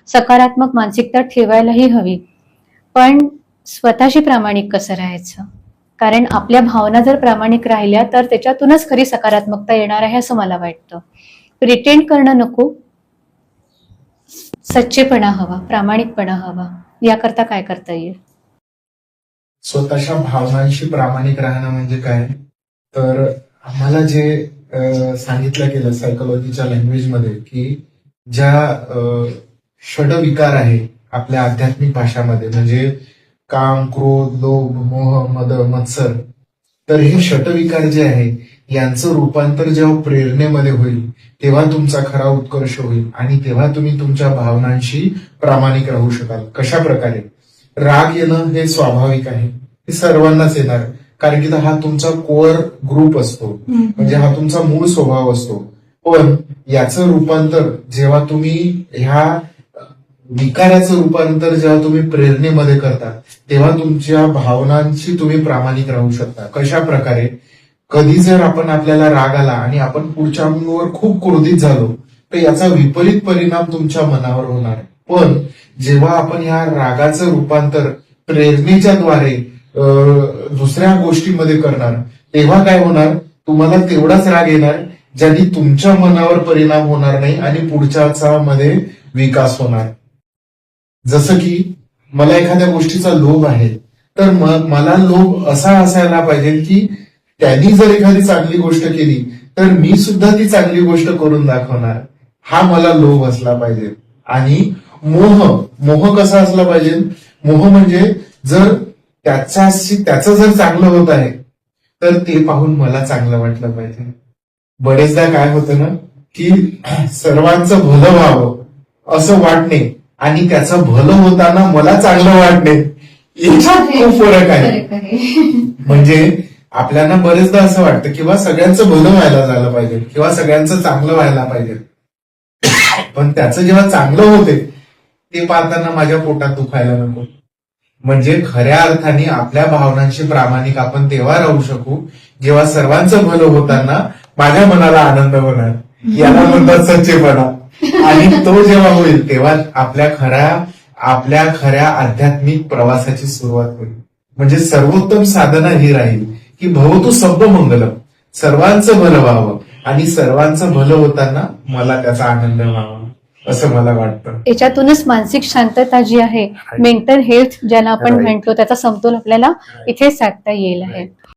सकारात्मक मानसिकता ठेवायलाही हवी, पण स्वतःशी प्रामाणिक कसं राहायचं? कारण आपल्या भावना जर प्रामाणिक राहिल्या तर त्याच्यातूनच खरी सकारात्मकता येणार आहे असं मला वाटतं. प्रिटेंड करणं नको, सच्चेपणा हवा, प्रामाणिकपणा हवा. याकरता काय करता येईल? स्वतःच्या भावनांशी प्रामाणिक राहणं म्हणजे काय, तर आम्हाला जे सांगितलं गेलं सायकोलॉजीच्या लँग्वेजमध्ये की ज्या षडविकार आहे आपल्या आध्यात्मिक भाषामध्ये, म्हणजे काम, क्रोध, लोभ, मोह, मद, मत्सर, तर हे षटविकार जे आहे यांचं रूपांतर जेव्हा प्रेरणेमध्ये होईल तेव्हा तुमचा खरा उत्कर्ष होईल आणि तेव्हा तुम्ही तुमच्या भावनांशी प्रामाणिक राहू शकाल. कशा प्रकारे? राग येणं हे स्वाभाविक आहे, हे सर्वांनाच येणार, कारण की हा तुमचा कोअर ग्रुप असतो, म्हणजे हा तुमचा मूळ स्वभाव असतो. पण याचं रूपांतर जेव्हा तुम्ही ह्या विकाराचं रूपांतर जेव्हा तुम्ही प्रेरणेमध्ये करता तेव्हा तुमच्या भावनांशी तुम्ही प्रामाणिक राहू शकता. कशा प्रकारे? कधी जर आपल्याला राग आला आणि आपण पुढच्यावर खूप क्रोधित झालो तर याचा विपरीत परिणाम तुमच्या मनावर होणार. पण जेव्हा आपण ह्या रागाचं रूपांतर प्रेरणेच्या द्वारे दुसऱ्या गोष्टीमध्ये करणार तेव्हा काय होणार? तुम्हाला तेवढाच राग येणार ज्याने तुमच्या मनावर परिणाम होणार नाही आणि पुढच्याचा मध्ये विकास होणार. जसं की मला एखाद्या गोष्टीचा लोभ आहे तर मला लोभ असा असायला पाहिजे की त्यांनी जर एखादी चांगली गोष्ट केली तर मी सुद्धा ती चांगली गोष्ट करून दाखवणार, हा मला लोभ असला पाहिजे. आणि मोह कसा असला पाहिजे? मोह म्हणजे जर त्याचं जर चांगलं होत आहे तर ते पाहून मला चांगलं वाटलं पाहिजे. बरेचदा काय होतं ना की सर्वांचं भलं व्हावं असं वाटणे आणि त्याचं भलं होताना मला चांगलं वाटणे याच्यात खूप फरक आहे. म्हणजे आपल्याला बरेचदा असं वाटतं किंवा सगळ्यांचं भलं व्हायला झालं पाहिजे किंवा सगळ्यांचं चांगलं व्हायला पाहिजे, पण त्याचं जेव्हा चांगलं होते ते पाहताना माझ्या पोटात दुखायला नको. म्हणजे खऱ्या अर्थाने आपल्या भावनांशी प्रामाणिक आपण तेव्हा राहू शकू जेव्हा सर्वांचं भलं होताना माझ्या मनाला आनंद होणार, याला म्हणतात सच्चेपणा. आणि तो जेव्हा होईल तेव्हा आपल्या खऱ्या आध्यात्मिक प्रवासाची सुरुवात होईल. म्हणजे सर्वोत्तम साधना ही राहील की भवतु सब्ब मंगलम, सर्वांचं भलं व्हावं आणि सर्वांचं भलं होताना मला त्याचा आनंद व्हावा असं मला वाटतं. याच्यातूनच मानसिक शांतता जी आहे, मेंटल हेल्थ ज्याला आपण म्हणतो, त्याचा समतोल आपल्याला इथे साधता येईल आहे.